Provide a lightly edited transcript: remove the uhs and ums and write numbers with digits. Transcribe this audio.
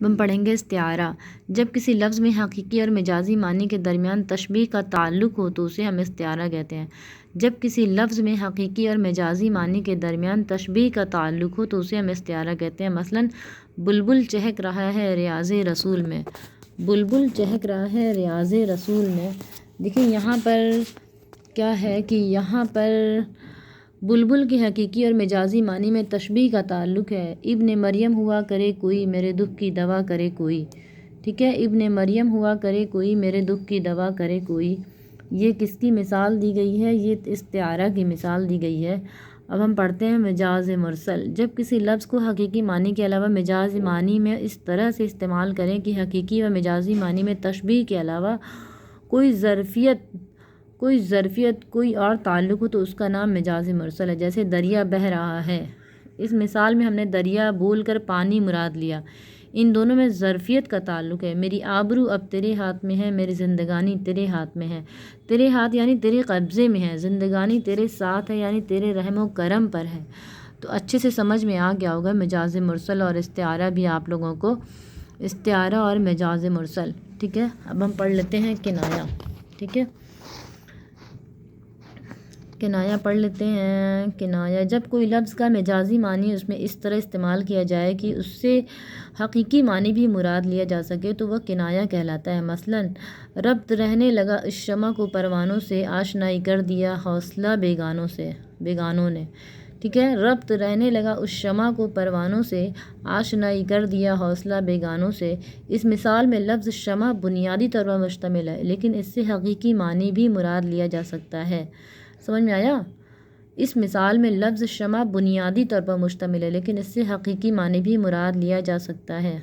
ہم پڑھیں گے استعارہ۔ جب کسی لفظ میں حقیقی اور مجازی معنی کے درمیان تشبیہ کا تعلق ہو تو اسے ہم استعارہ کہتے ہیں۔ جب کسی لفظ میں حقیقی اور مجازی معنی کے درمیان تشبیہ کا تعلق ہو تو اسے ہم استعارہ کہتے ہیں۔ مثلاً بلبل چہک رہا ہے ریاض رسول میں۔ بلبل چہک رہا ہے ریاض رسول میں۔ دیکھیں یہاں پر کیا ہے کہ یہاں پر بلبل کی حقیقی اور مجازی معنی میں تشبیہ کا تعلق ہے۔ ابن مریم ہوا کرے کوئی میرے دکھ کی دوا کرے کوئی، ٹھیک ہے، ابن مریم ہوا کرے کوئی میرے دکھ کی دوا کرے کوئی، یہ کس کی مثال دی گئی ہے؟ یہ استعارہ کی مثال دی گئی ہے۔ اب ہم پڑھتے ہیں مجاز مرسل۔ جب کسی لفظ کو حقیقی معنی کے علاوہ مجازی معنی میں اس طرح سے استعمال کریں کہ حقیقی و مجازی معنی میں تشبیہ کے علاوہ کوئی ظرفیت کوئی اور تعلق ہو تو اس کا نام مجاز مرسل ہے۔ جیسے دریا بہہ رہا ہے، اس مثال میں ہم نے دریا بول کر پانی مراد لیا۔ ان دونوں میں ظرفیت کا تعلق ہے۔ میری آبرو اب تیرے ہاتھ میں ہے، میری زندگانی تیرے ہاتھ میں ہے۔ تیرے ہاتھ یعنی تیرے قبضے میں ہے، زندگانی تیرے ساتھ ہے یعنی تیرے رحم و کرم پر ہے۔ تو اچھے سے سمجھ میں آ گیا ہوگا مجاز مرسل اور استعارہ بھی آپ لوگوں کو، استعارہ اور مجاز مرسل، ٹھیک ہے۔ اب ہم پڑھ لیتے ہیں کنایہ، ٹھیک ہے، کنایہ پڑھ لیتے ہیں۔ کنایہ جب کوئی لفظ کا مجازی معنی اس میں اس طرح استعمال کیا جائے کہ اس سے حقیقی معنی بھی مراد لیا جا سکے تو وہ کنایہ کہلاتا ہے۔ مثلاً ربط رہنے لگا اس شمع کو پروانوں سے، آشنائی کر دیا حوصلہ بیگانوں نے، ٹھیک ہے۔ ربط رہنے لگا اس شمع کو پروانوں سے، آشنائی کر دیا حوصلہ بیگانوں سے۔ اس مثال میں لفظ شمع بنیادی طور پر مشتمل ہے لیکن اس سے حقیقی معنی بھی مراد لیا جا سکتا ہے۔ سمجھ میں آیا؟ اس مثال میں لفظ شمع بنیادی طور پر مشتمل ہے لیکن اس سے حقیقی معنی بھی مراد لیا جا سکتا ہے۔